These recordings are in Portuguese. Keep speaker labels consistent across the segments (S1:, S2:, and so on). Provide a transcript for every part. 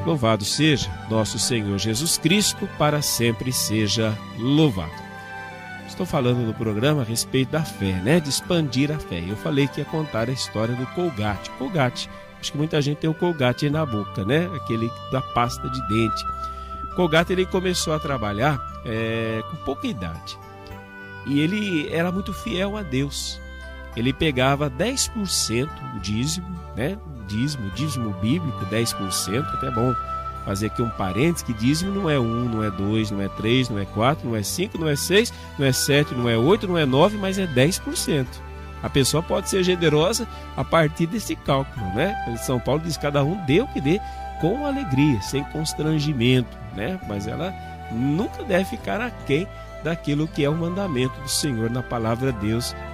S1: Louvado seja nosso Senhor Jesus Cristo, para sempre seja louvado. Estou falando no programa a respeito da fé, né? De expandir a fé. Eu falei que ia contar a história do Colgate. Colgate, acho que muita gente tem o Colgate aí na boca, né? Aquele da pasta de dente. Colgate, ele começou a trabalhar com pouca idade. E ele era muito fiel a Deus. Ele pegava 10% do dízimo, né? Dízimo bíblico, 10%, até é bom fazer aqui um parênteses, que dízimo não é 1, não é 2, não é 3, não é 4, não é 5, não é 6, não é 7, não é 8, não é 9, mas é 10%. A pessoa pode ser generosa a partir desse cálculo, né? São Paulo diz, cada um dê o que dê com alegria, sem constrangimento, né? Mas ela nunca deve ficar aquém daquilo que é o mandamento do Senhor na palavra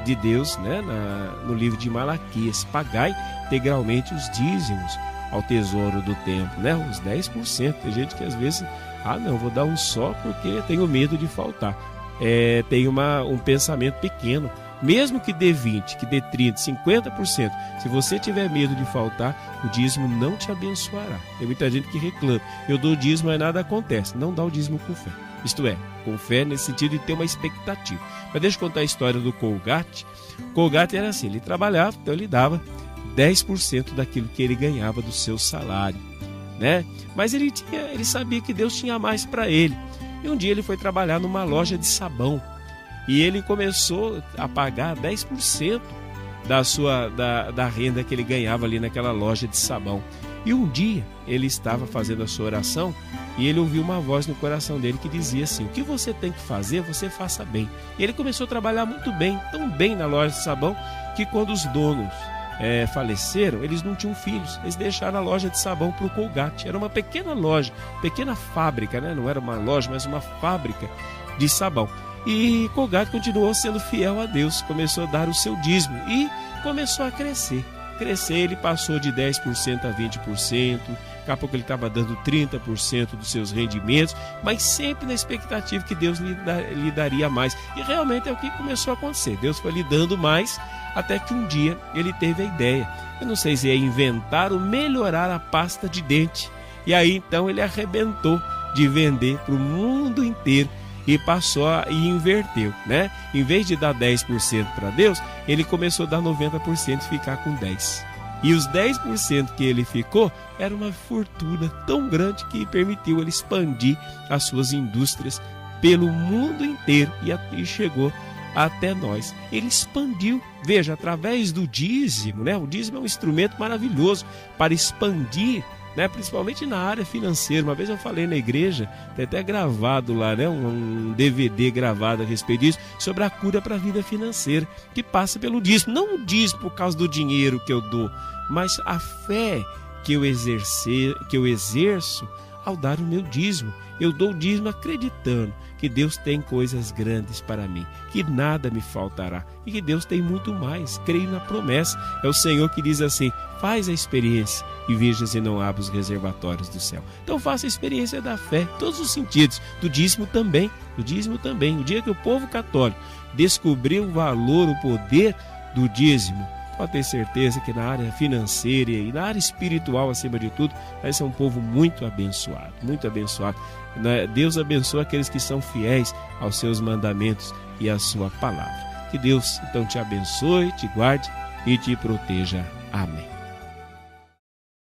S1: de Deus, né? No livro de Malaquias: pagai integralmente os dízimos ao tesouro do templo, né? Os 10%. Tem gente que às vezes, não, vou dar um só porque tenho medo de faltar. Tem um pensamento pequeno. Mesmo que dê 20%, que dê 30%, 50%, se você tiver medo de faltar, o dízimo não te abençoará. Tem muita gente que reclama: eu dou dízimo e nada acontece. Não dá o dízimo com fé. Isto é, com fé nesse sentido de ter uma expectativa. Mas deixa eu contar a história do Colgate. O Colgate era assim, ele trabalhava, então ele dava 10% daquilo que ele ganhava do seu salário, né? Mas ele sabia que Deus tinha mais para ele. E um dia ele foi trabalhar numa loja de sabão. E ele começou a pagar 10% da renda que ele ganhava ali naquela loja de sabão. E um dia ele estava fazendo a sua oração e ele ouviu uma voz no coração dele que dizia assim: o que você tem que fazer, você faça bem. E ele começou a trabalhar muito bem, tão bem na loja de sabão, que quando os donos faleceram, eles não tinham filhos. Eles deixaram a loja de sabão para o Colgate. Era uma pequena loja, pequena fábrica, né? Não era uma loja, mas uma fábrica de sabão. E Colgate continuou sendo fiel a Deus, começou a dar o seu dízimo e começou a crescer. Ele passou de 10% a 20%, daqui a pouco ele estava dando 30% dos seus rendimentos, mas sempre na expectativa que Deus lhe daria mais. E realmente é o que começou a acontecer. Deus foi lhe dando mais, até que um dia ele teve a ideia. Eu não sei se é inventar ou melhorar a pasta de dente. E aí então ele arrebentou de vender para o mundo inteiro. E passou e inverteu, né? Em vez de dar 10% para Deus, ele começou a dar 90% e ficar com 10%. E os 10% que ele ficou era uma fortuna tão grande que permitiu ele expandir as suas indústrias pelo mundo inteiro e chegou até nós. Ele expandiu, veja, através do dízimo, né? O dízimo é um instrumento maravilhoso para expandir, né, principalmente na área financeira. Uma vez eu falei na igreja, tem até gravado lá, né, um DVD gravado a respeito disso, sobre a cura para a vida financeira, que passa pelo dízimo. Não o dízimo por causa do dinheiro que eu dou, mas a fé que eu exerço ao dar o meu dízimo. Eu dou o dízimo acreditando que Deus tem coisas grandes para mim, que nada me faltará e que Deus tem muito mais. Creio na promessa. É o Senhor que diz assim: faz a experiência e veja se não abre os reservatórios do céu. Então faça a experiência da fé, em todos os sentidos, do dízimo também. O dia que o povo católico descobriu o valor, o poder do dízimo, pode ter certeza que na área financeira e na área espiritual, acima de tudo, vai ser um povo muito abençoado, muito abençoado. Deus abençoa aqueles que são fiéis aos seus mandamentos e à sua palavra. Que Deus então te abençoe, te guarde e te proteja. Amém.